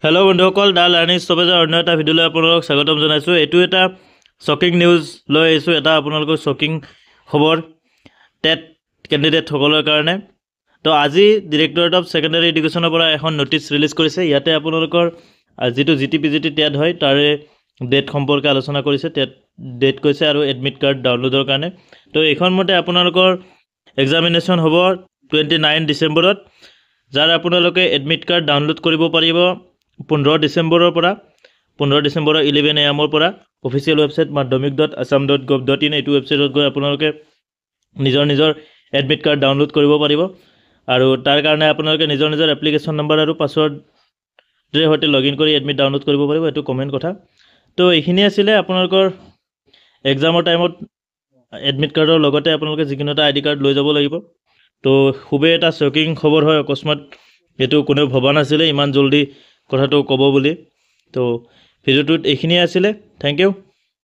Hello' বন্ধুসকল, দা learning ষ্টপেজৰ অন্য এটা ভিডিঅ'লৈ আপোনালোকক স্বাগতম জনাইছোঁ। এইটো এটা শ্বকিং নিউজ লৈ আহিছোঁ, এটা আপোনালোকৰ শ্বকিং খবৰ টেট কেণ্ডিডেটসকলৰ কাৰণে। তো আজি ডিৰেক্টৰেট অফ ছেকেণ্ডেৰী এডুকেশ্যনৰ পৰা এখন ন'টিচ ৰিলিজ কৰিছে। ইয়াতে আপোনালোকৰ যিটো GT-PGT টেট হয় তাৰে ডেট সম্পৰ্কে আলোচনা কৰিছে, ডেট কৈছে আৰু এডমিট কাৰ্ড ডাউনলোডৰ কাৰণে। তো এইখন মতে আপোনালোকৰ এক্সামিনেশ্যন হ'ব 29 ডিচেম্বৰত, যাৰ আপোনালোকে এডমিট কাৰ্ড ডাউনলোড কৰিব পাৰিব 15 ডিচেম্বৰৰ পৰা। 15 ডিচেম্বৰৰ 11 AM পৰা অফিচিয়েল ৱেবছাইট madhyamik.assam.gov.in এইটো ৱেবছাইটত গৈ আপোনালোকে নিজৰ এডমিট কাৰ্ড ডাউনলোড কৰিব পাৰিব। আৰু তাৰ কাৰণে আপোনালোকে নিজৰ এপ্লিকেশ্যন নম্বৰ আৰু পাছৱৰ্ডৰ সৈতে লগইন কৰি এডমিট ডাউনলোড কৰিব পাৰিব। এইটো কমেণ্ট কথা। তো এইখিনি আছিলে আপোনালোকৰ এক্সামৰ টাইমত এডমিট কাৰ্ডৰ লগতে আপোনালোকে যিকোনো এটা ID কাৰ্ড লৈ যাব লাগিব। তো খুবেই এটা শ্বকিং খবৰ হয়, অকস্মাত এইটো কোনেও ভবা নাছিলে ইমান জলদি কথাটো ক'ব বুলি। তো ভিডিঅ'টোত এইখিনিয়ে আছিলে। Thank U.